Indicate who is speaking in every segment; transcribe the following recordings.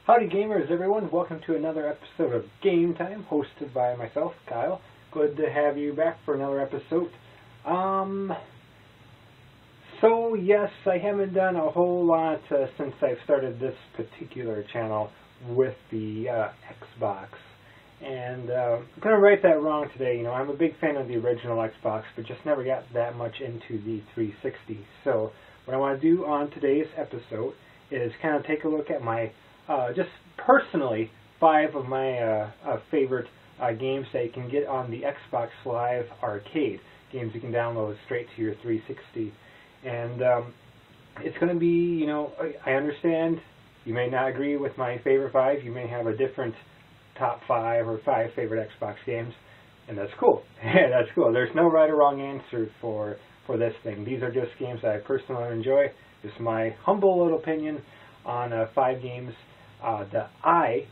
Speaker 1: Howdy gamers everyone, welcome to another episode of Game Time, hosted by myself, Kyle. Good to have you back for another episode. So yes, I haven't done a whole lot since I've started this particular channel with the Xbox. And I'm going to right that wrong today. You know, I'm a big fan of the original Xbox, but just never got that much into the 360. So what I want to do on today's episode is kind of take a look at my just personally 5 of my favorite games that you can get on the Xbox Live Arcade. Games you can download straight to your 360. And it's going to be, you know, I understand you may not agree with my favorite 5. You may have a different top 5 or 5 favorite Xbox games. And that's cool. That's cool. There's no right or wrong answer for this thing. These are just games that I personally enjoy. Just my humble little opinion on 5 games that I,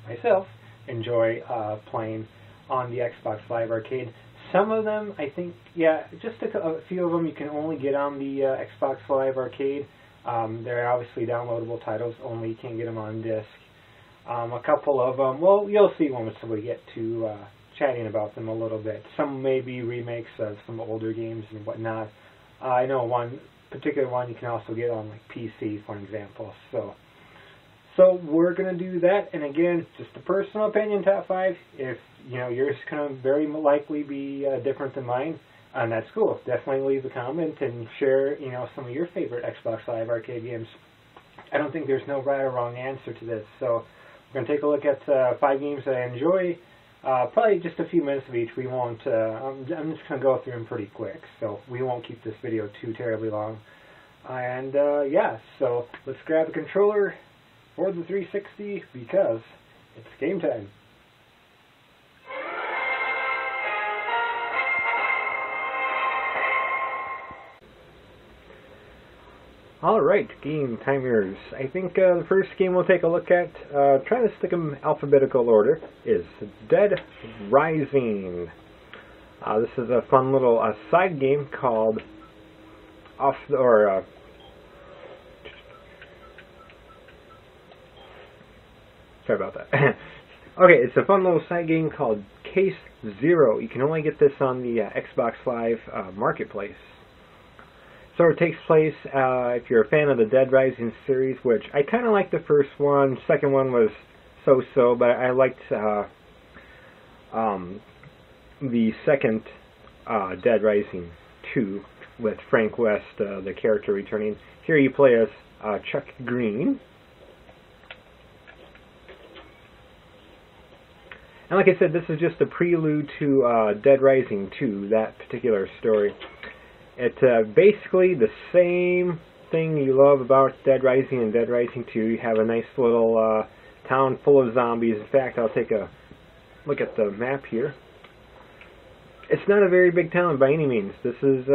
Speaker 1: myself, enjoy playing on the Xbox Live Arcade. Some of them, I think, yeah, just a few of them you can only get on the Xbox Live Arcade. They're obviously downloadable titles, only you can't get them on disc. A couple of them, well, you'll see once we get to chatting about them a little bit. Some may be remakes of some older games and whatnot. I know one particular one you can also get on like PC, for example. So we're going to do that, and again, just a personal opinion, top 5. If, you know, yours can very likely be different than mine, and that's cool. Definitely leave a comment and share, you know, some of your favorite Xbox Live Arcade games. I don't think there's no right or wrong answer to this, so we're going to take a look at 5 games that I enjoy. Probably just a few minutes of each. We won't, I'm just going to go through them pretty quick, so we won't keep this video too terribly long. And yeah, so let's grab a controller for the 360 because it's game time. Alright, game timers. I think the first game we'll take a look at, trying to stick them in alphabetical order, is Dead Rising. This is a fun little side game called sorry about that. Okay, it's a fun little side game called Case Zero. You can only get this on the Xbox Live Marketplace. So it takes place, if you're a fan of the Dead Rising series, which I kind of liked the first one. Second one was so-so, but I liked the second Dead Rising 2 with Frank West, the character returning. Here you play as Chuck Green. And like I said, this is just a prelude to Dead Rising 2, that particular story. It's basically the same thing you love about Dead Rising and Dead Rising 2. You have a nice little town full of zombies. In fact, I'll take a look at the map here. It's not a very big town by any means. This is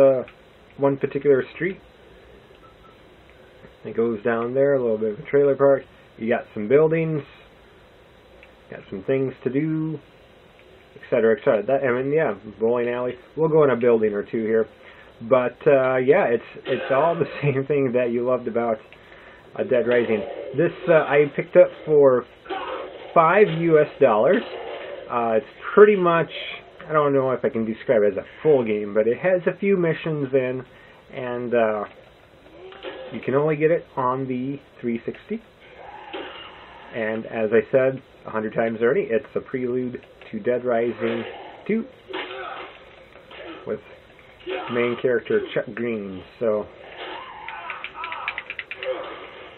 Speaker 1: one particular street. It goes down there, a little bit of a trailer park. You got some buildings. Got some things to do, etc., etc. I mean, yeah, bowling alley. We'll go in a building or two here, but yeah, it's all the same thing that you loved about Dead Rising. This I picked up for $5 US. It's pretty much, I don't know if I can describe it as a full game, but it has a few missions in, and you can only get it on the 360. And as I said 100 times already, it's a prelude to Dead Rising 2 with main character Chuck Green. So,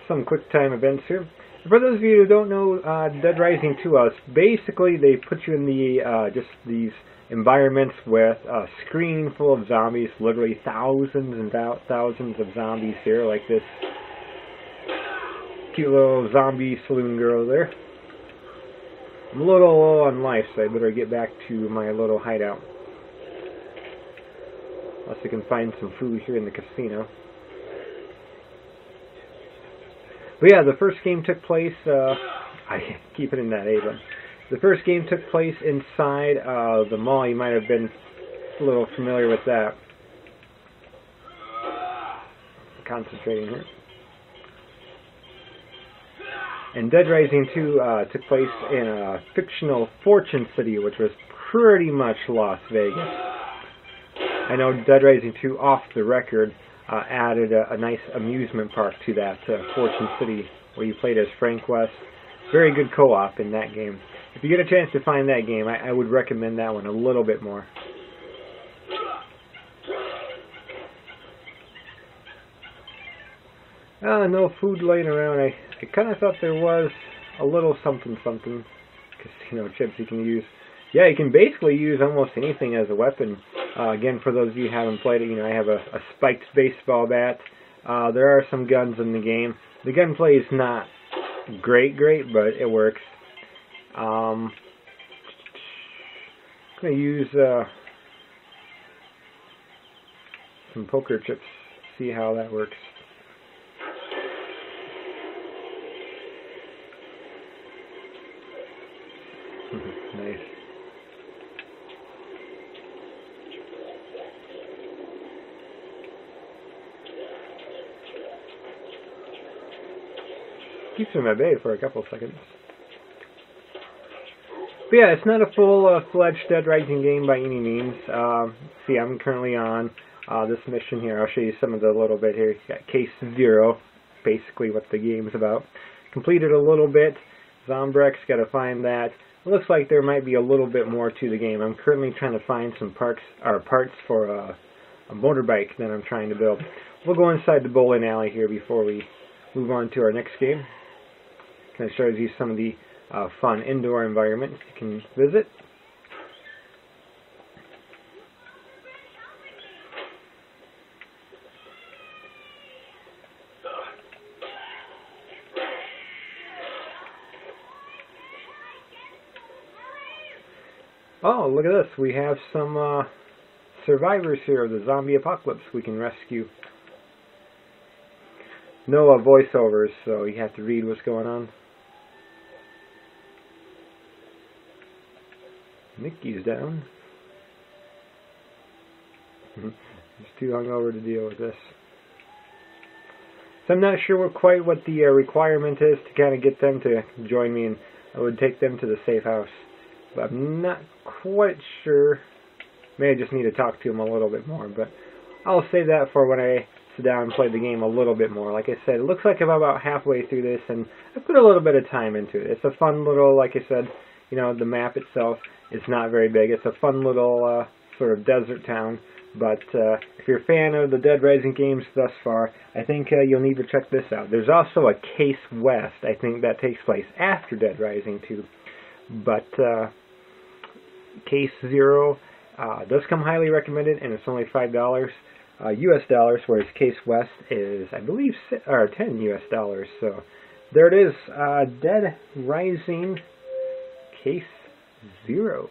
Speaker 1: some quick time events here. For those of you who don't know Dead Rising 2, basically they put you in the just these environments with a screen full of zombies, literally thousands and thousands of zombies here, like this cute little zombie saloon girl there. I'm a little low on life, so I better get back to my little hideout. Unless I can find some food here in the casino. But yeah, the first game took place, I keep it in that A, but the first game took place inside the mall. You might have been a little familiar with that. Concentrating here. And Dead Rising 2 took place in a fictional Fortune City, which was pretty much Las Vegas. I know Dead Rising 2, off the record, added a nice amusement park to that Fortune City, where you played as Frank West. Very good co-op in that game. If you get a chance to find that game, I would recommend that one a little bit more. No food laying around. I kind of thought there was a little something. Casino chips you can use. Yeah, you can basically use almost anything as a weapon. Again, for those of you who haven't played it, I have a spiked baseball bat. There are some guns in the game. The gunplay is not great, but it works. I'm going to use some poker chips, see how that works. Nice. Keeps me in my bay for a couple seconds. But yeah, it's not a full-fledged Dead Rising game by any means. See, I'm currently on this mission here. I'll show you some of the little bit here. You got Case 0, basically what the game's about. Completed a little bit. Zombrex, got to find that. It looks like there might be a little bit more to the game. I'm currently trying to find some parts for a motorbike that I'm trying to build. We'll go inside the bowling alley here before we move on to our next game. Kind of shows you some of the fun indoor environments you can visit. Oh, look at this. We have some survivors here of the zombie apocalypse we can rescue. No voiceovers, so you have to read what's going on. Mickey's down. He's too hungover to deal with this. So I'm not sure quite what the requirement is to kind of get them to join me, and I would take them to the safe house. But I'm not quite sure. Maybe I just need to talk to him a little bit more, but I'll save that for when I sit down and play the game a little bit more. Like I said, it looks like I'm about halfway through this, and I've put a little bit of time into it. It's a fun little, like I said, the map itself is not very big. It's a fun little sort of desert town, but if you're a fan of the Dead Rising games thus far, I think you'll need to check this out. There's also a Case West, I think, that takes place after Dead Rising 2, but Case 0 does come highly recommended, and it's only $5 US dollars, whereas Case West is, I believe, 10 US dollars. So there it is, Dead Rising Case 0.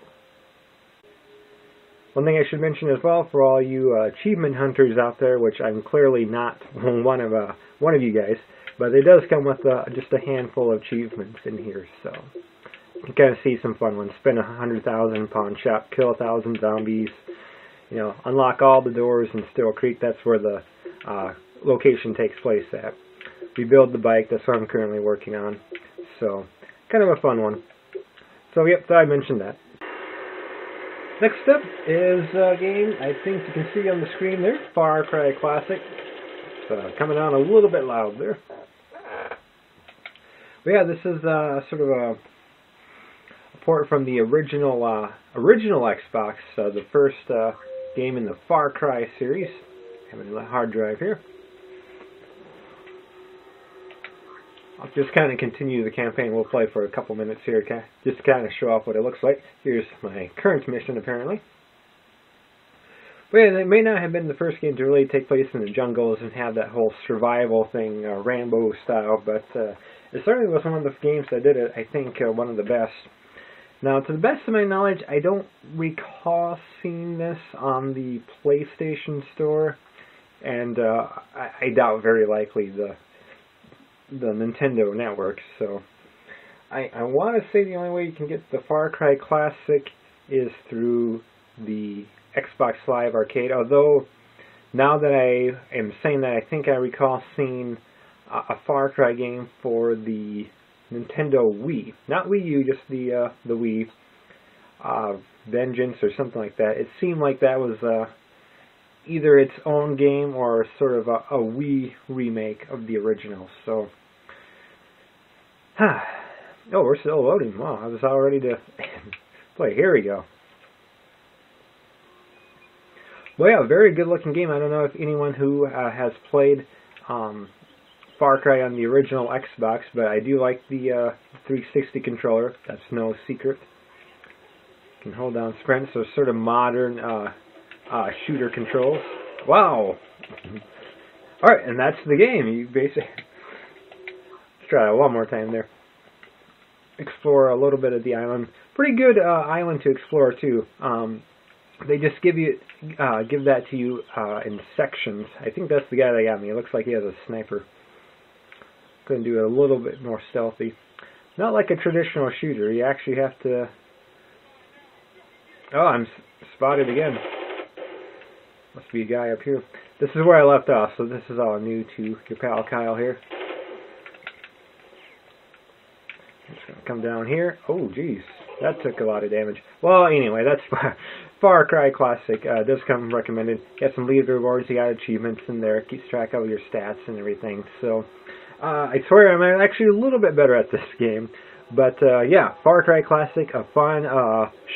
Speaker 1: One thing I should mention as well, for all you achievement hunters out there, which I'm clearly not one of you guys, but it does come with just a handful of achievements in here, so you can kind of see some fun ones. Spend 100,000 pawn shop, kill 1,000 zombies, unlock all the doors in Still Creek. That's where the location takes place at. Rebuild the bike. That's what I'm currently working on. So, kind of a fun one. So, yep, thought I mentioned that. Next up is a game I think you can see on the screen there, Far Cry Classic. It's coming on a little bit loud there. But yeah, this is sort of a port from the original Xbox, the first game in the Far Cry series. Having a hard drive here. I'll just kind of continue the campaign. We'll play for a couple minutes here, just to kind of show off what it looks like. Here's my current mission, apparently. But yeah, it may not have been the first game to really take place in the jungles and have that whole survival thing, Rambo style, but it certainly was one of the games that did it, I think, one of the best. Now, to the best of my knowledge, I don't recall seeing this on the PlayStation Store, and I doubt very likely the Nintendo Network. So I want to say the only way you can get the Far Cry Classic is through the Xbox Live Arcade, although now that I am saying that, I think I recall seeing a Far Cry game for the Nintendo Wii. Not Wii U, just the Wii. Vengeance or something like that. It seemed like that was either its own game or sort of a Wii remake of the original. So, oh, we're still loading. Wow, I was all ready to play. Here we go. Well, yeah, very good looking game. I don't know if anyone who has played Far Cry on the original Xbox, but I do like the 360 controller. That's no secret. You can hold down sprint, so sort of modern shooter controls. Wow! Alright, and that's the game. You basically... Let's try that one more time there. Explore a little bit of the island. Pretty good island to explore, too. They just give that to you in sections. I think that's the guy that got me. It looks like he has a sniper. Going to do it a little bit more stealthy. Not like a traditional shooter. You actually have to... Oh, I'm spotted again. Must be a guy up here. This is where I left off, so this is all new to your pal Kyle here. I'm just going to come down here. Oh, geez. That took a lot of damage. Well, anyway, that's Far Cry Classic. Does come recommended. Got some leaderboards. You got achievements in there. Keeps track of your stats and everything. So, I swear I'm actually a little bit better at this game. But, yeah, Far Cry Classic. A fun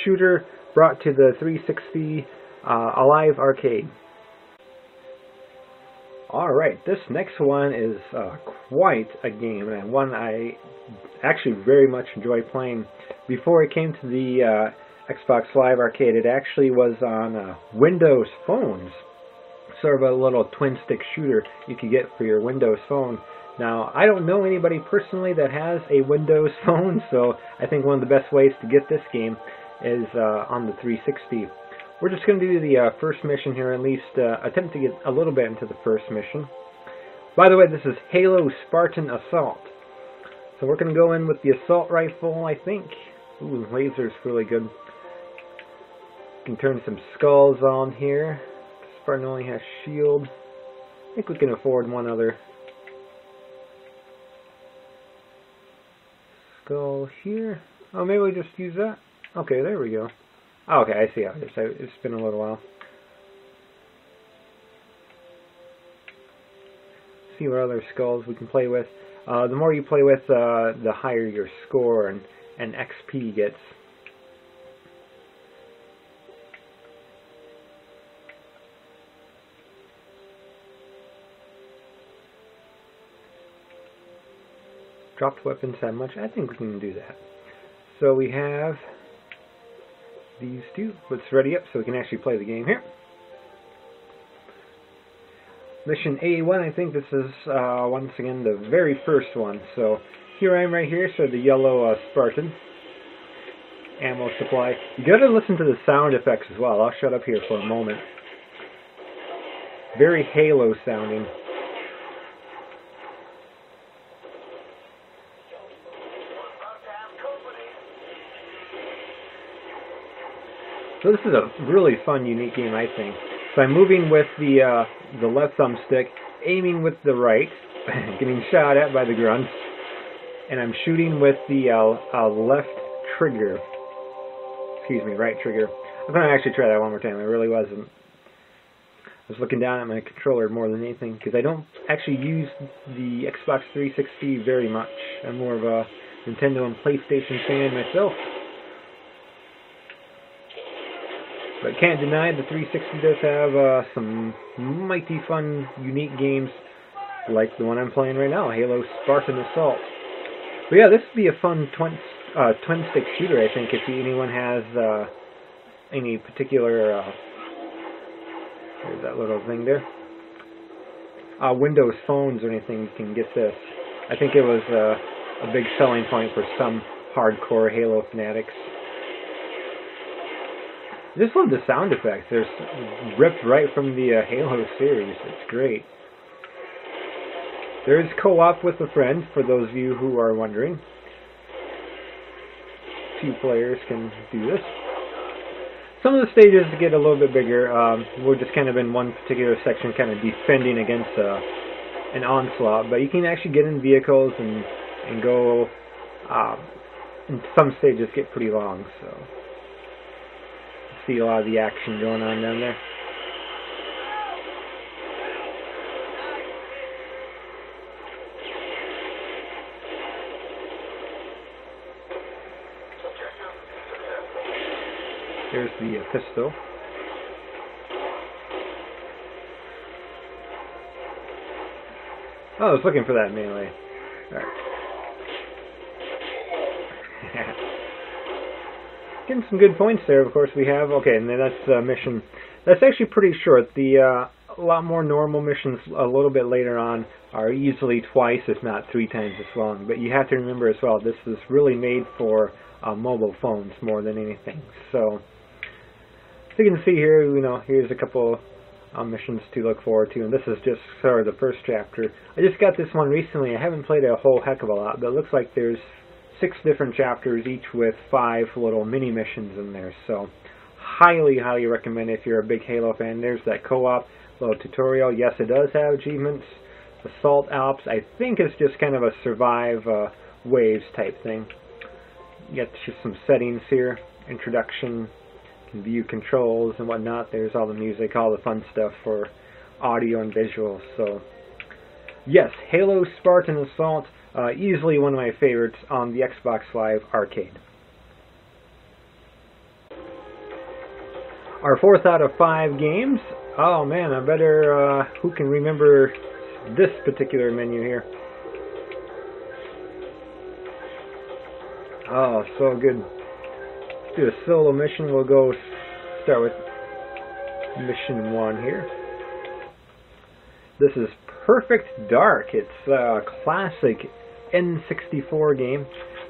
Speaker 1: shooter brought to the 360 Alive Arcade. Alright, this next one is quite a game, and one I actually very much enjoy playing. Before it came to the Xbox Live Arcade, it actually was on Windows phones. Sort of a little twin-stick shooter you could get for your Windows phone. Now, I don't know anybody personally that has a Windows phone, so I think one of the best ways to get this game is on the 360. We're just going to do the first mission here, at least attempt to get a little bit into the first mission. By the way, this is Halo Spartan Assault. So we're going to go in with the assault rifle, I think. Ooh, laser's really good. Can turn some skulls on here. Spartan only has shield. I think we can afford one other skull here. Oh, maybe we just use that. Okay, there we go. Oh, okay, I see how it is. It's been a little while. See what other skulls we can play with. The more you play with, the higher your score and XP gets. Dropped weapons that much? I think we can do that. So we have these two. Let's ready up so we can actually play the game here. Mission A1, I think this is once again the very first one. So here I am right here, so the yellow Spartan. Ammo supply. You gotta listen to the sound effects as well. I'll shut up here for a moment. Very Halo sounding. So this is a really fun, unique game, I think. So I'm moving with the left thumbstick, aiming with the right, getting shot at by the grunts, and I'm shooting with the left trigger. Excuse me, right trigger. I'm going to actually try that one more time. I really wasn't. I was looking down at my controller more than anything, because I don't actually use the Xbox 360 very much. I'm more of a Nintendo and PlayStation fan myself. But can't deny the 360 does have some mighty fun, unique games like the one I'm playing right now, Halo Spartan Assault. But yeah, this would be a fun twin-stick shooter, I think, if anyone has any particular... there's that little thing there. Windows phones or anything, you can get this. I think it was a big selling point for some hardcore Halo fanatics. I just love the sound effects. They're ripped right from the Halo series. It's great. There is co-op with a friend, for those of you who are wondering. 2 players can do this. Some of the stages get a little bit bigger. We're just kind of in one particular section, kind of defending against an onslaught. But you can actually get in vehicles and go and some stages get pretty long, so see a lot of the action going on down there. There's the pistol. Oh, I was looking for that melee. Alright. Getting some good points there, of course we have. Okay, and then that's mission. That's actually pretty short. The a lot more normal missions a little bit later on are easily twice, if not 3 times as long. But you have to remember as well, this was really made for mobile phones more than anything. So you can see here, here's a couple missions to look forward to, and this is just sort of the first chapter. I just got this one recently. I haven't played a whole heck of a lot, but it looks like there's 6 different chapters, each with 5 little mini missions in there. So highly recommend if you're a big Halo fan. There's that co-op little tutorial. Yes, it does have achievements. Assault Alps, I think, is just kind of a survive waves type thing. You got just some settings here, introduction, view controls and whatnot. There's all the music, all the fun stuff for audio and visuals. So yes, Halo Spartan Assault, easily one of my favorites on the Xbox Live Arcade. Our 4th out of 5 games. Oh man, I better, who can remember this particular menu here? Oh, so good. Let's do a solo mission. We'll go start with mission 1 here. This is Perfect Dark. It's a classic N64 game.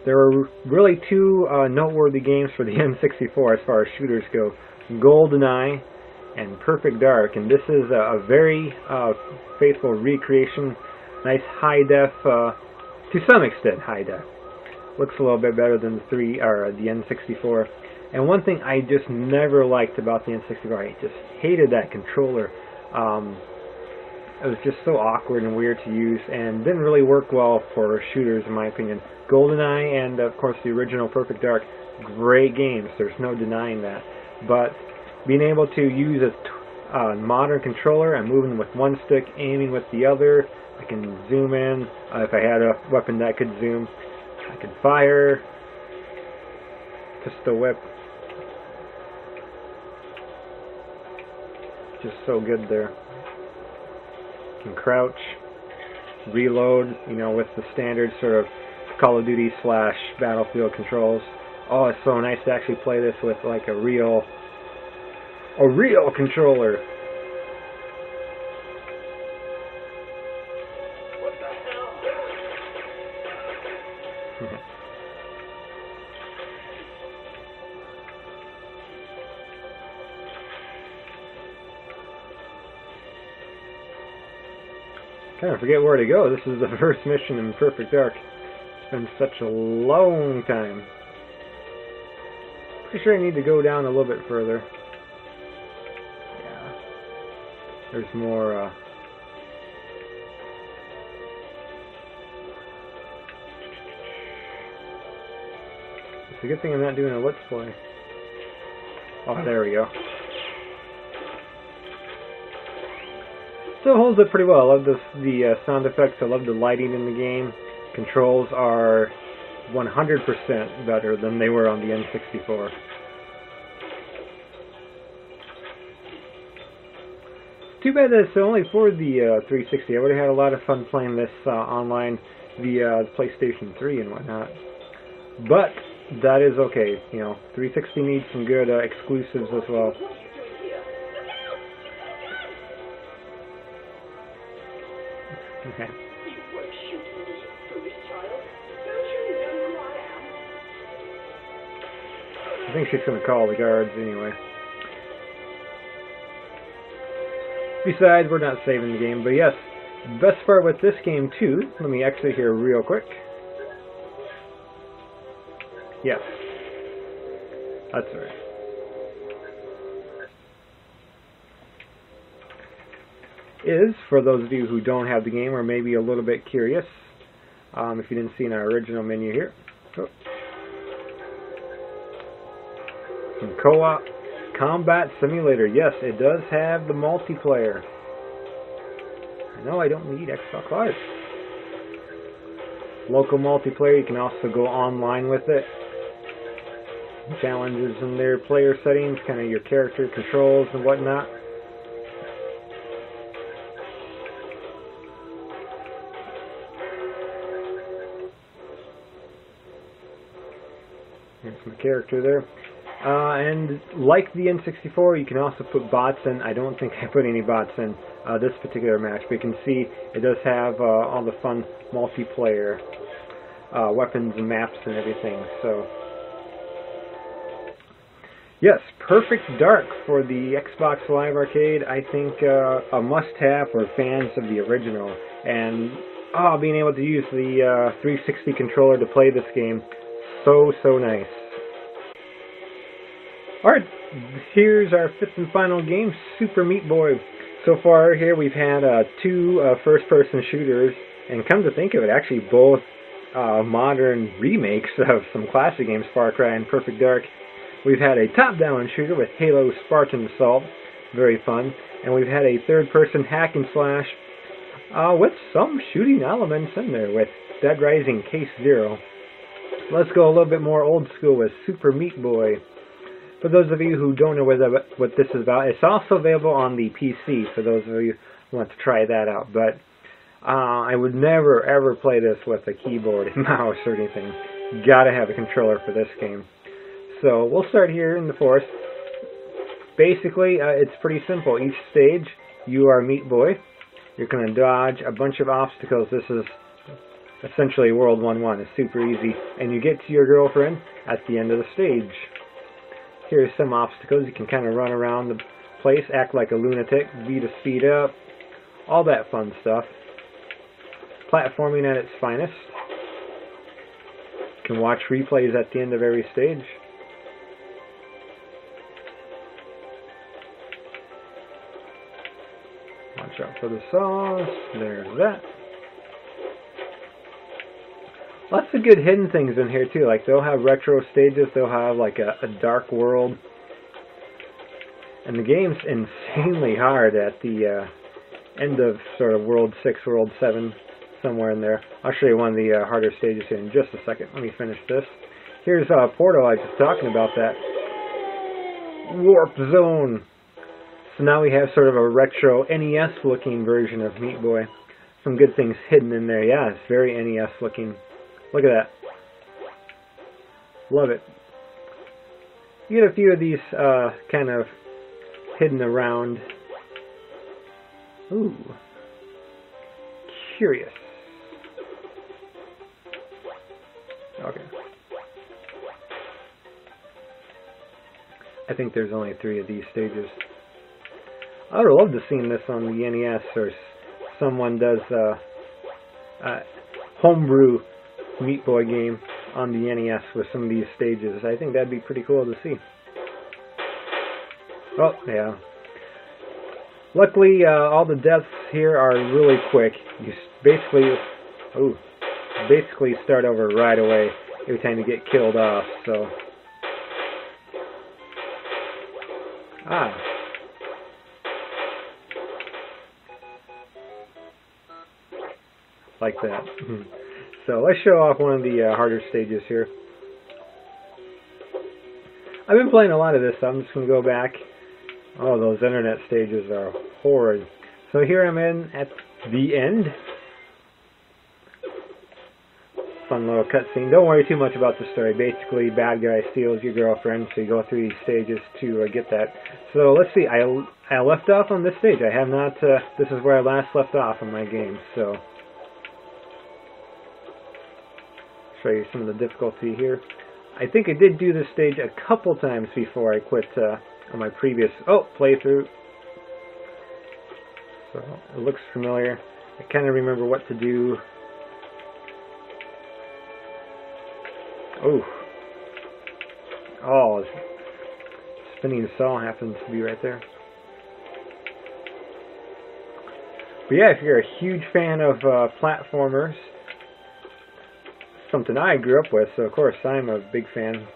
Speaker 1: There are really 2 noteworthy games for the N64 as far as shooters go. GoldenEye and Perfect Dark. And this is a very faithful recreation. Nice high def, to some extent high def. Looks a little bit better than the N64. And one thing I just never liked about the N64, I just hated that controller. It was just so awkward and weird to use, and didn't really work well for shooters, in my opinion. GoldenEye and, of course, the original Perfect Dark, great games. There's no denying that. But being able to use a modern controller, I'm moving with one stick, aiming with the other. I can zoom in. If I had a weapon that could zoom, I could fire. Pistol whip. Just so good there. You can crouch, reload, with the standard sort of Call of Duty / Battlefield controls. Oh, it's so nice to actually play this with like a real controller.
Speaker 2: What the hell?
Speaker 1: Kind of forget where to go. This is the first mission in Perfect Dark. It's been such a long time. Pretty sure I need to go down a little bit further. Yeah. There's more, It's a good thing I'm not doing a Let's Play. Oh, there we go. Still holds up pretty well. I love the sound effects. I love the lighting in the game. Controls are 100% better than they were on the N64. Too bad that it's only for the 360. I would have had a lot of fun playing this online via PlayStation 3 and whatnot. But that is okay. 360 needs some good exclusives as well. Okay.
Speaker 2: You won't shoot me, foolish child. Don't you know who I am?
Speaker 1: I think she's going to call the guards anyway. Besides, we're not saving the game, but yes, best part with this game too, let me exit here real quick. Yes. That's right. Is, for those of you who don't have the game or maybe a little bit curious, if you didn't see in our original menu here, Co-op Combat Simulator. Yes, it does have the multiplayer. I know I don't need Xbox Live. Local multiplayer, you can also go online with it. Challenges in their player settings, kind of your character controls and whatnot. Here's my character there. And like the N64, you can also put bots in. I don't think I put any bots in this particular match, but you can see it does have all the fun multiplayer weapons and maps and everything. So, yes, Perfect Dark for the Xbox Live Arcade. I think a must-have for fans of the original. And being able to use the 360 controller to play this game, so nice. Alright, here's our fifth and final game, Super Meat Boy. So far here we've had two first-person shooters, and come to think of it, actually both modern remakes of some classic games, Far Cry and Perfect Dark. We've had a top-down shooter with Halo Spartan Assault, very fun, and we've had a third-person hack and slash with some shooting elements in there with Dead Rising Case Zero. Let's go a little bit more old school with Super Meat Boy. For those of you who don't know what this is about, it's also available on the PC, for those of you who want to try that out. But I would never, ever play this with a keyboard and mouse or anything. Gotta have a controller for this game. So we'll start here in the forest. Basically, it's pretty simple. Each stage, you are Meat Boy. You're going to dodge a bunch of obstacles. This is essentially World 1-1. It's super easy. And you get to your girlfriend at the end of the stage. Here's some obstacles. You can kind of run around the place, act like a lunatic, V to speed up, all that fun stuff. Platforming at its finest. You can watch replays at the end of every stage. Watch out for the sauce. There's that. Lots of good hidden things in here too, like they'll have retro stages, they'll have like a dark world. And the game's insanely hard at the end of sort of World 6, World 7, somewhere in there. I'll show you one of the harder stages here in just a second. Let me finish this. Here's Portal, I was just talking about that. Warp Zone. So now we have sort of a retro NES looking version of Meat Boy. Some good things hidden in there. Yeah, it's very NES looking. Look at that. Love it. You get a few of these kind of hidden around. Ooh. Curious. Okay. I think there's only 3 of these stages. I would love to see this on the NES, or someone does homebrew Meat Boy game on the NES with some of these stages. I think that'd be pretty cool to see. Oh, yeah. Luckily, all the deaths here are really quick. You basically start over right away every time you get killed off, so. Like that. So let's show off one of the harder stages here. I've been playing a lot of this, so I'm just going to go back. Oh, those internet stages are horrid. So here I'm in at the end. Fun little cutscene. Don't worry too much about the story. Basically, bad guy steals your girlfriend, so you go through these stages to get that. So let's see. I left off on this stage. I have not. This is where I last left off in my game. So. Show you some of the difficulty here. I think I did do this stage a couple times before I quit on my previous playthrough. So it looks familiar. I kind of remember what to do. Oh, spinning saw happens to be right there. But yeah, if you're a huge fan of platformers, something I grew up with, so of course I'm a big fan.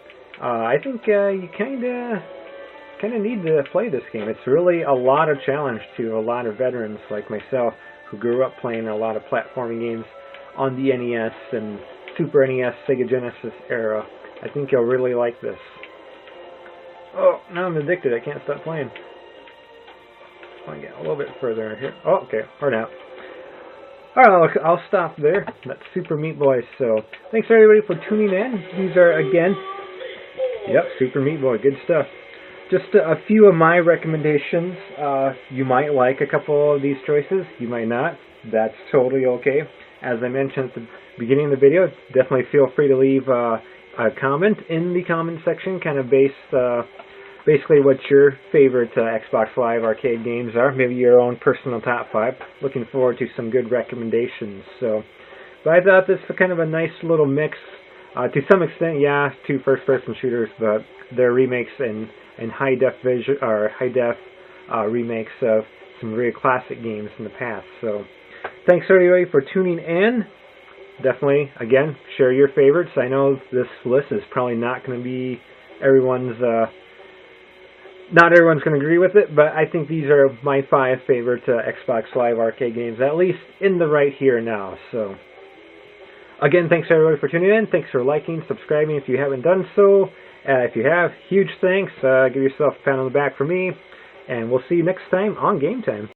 Speaker 1: I think you kind of need to play this game. It's really a lot of challenge to a lot of veterans like myself who grew up playing a lot of platforming games on the NES and Super NES, Sega Genesis era. I think you'll really like this. Oh, now I'm addicted. I can't stop playing. I want to get a little bit further in here. Oh, okay. Hard out. Alright, I'll stop there. That's Super Meat Boy. So, thanks everybody for tuning in. These are, again, yep, Super Meat Boy. Good stuff. Just a few of my recommendations. You might like a couple of these choices. You might not. That's totally okay. As I mentioned at the beginning of the video, definitely feel free to leave a comment in the comment section, kind of basically what your favorite Xbox Live arcade games are, maybe your own personal top 5. Looking forward to some good recommendations. So, but I thought this was kind of a nice little mix. To some extent, yeah, 2 first-person shooters, but they're remakes and high-def remakes of some really classic games in the past. So, thanks everybody for tuning in. Definitely, again, share your favorites. I know this list is probably not going to be everyone's. Not everyone's going to agree with it, but I think these are my 5 favorite Xbox Live arcade games, at least in the right here now. So, again, thanks everybody for tuning in. Thanks for liking, subscribing if you haven't done so. If you have, huge thanks. Give yourself a pat on the back for me, and we'll see you next time on Game Time.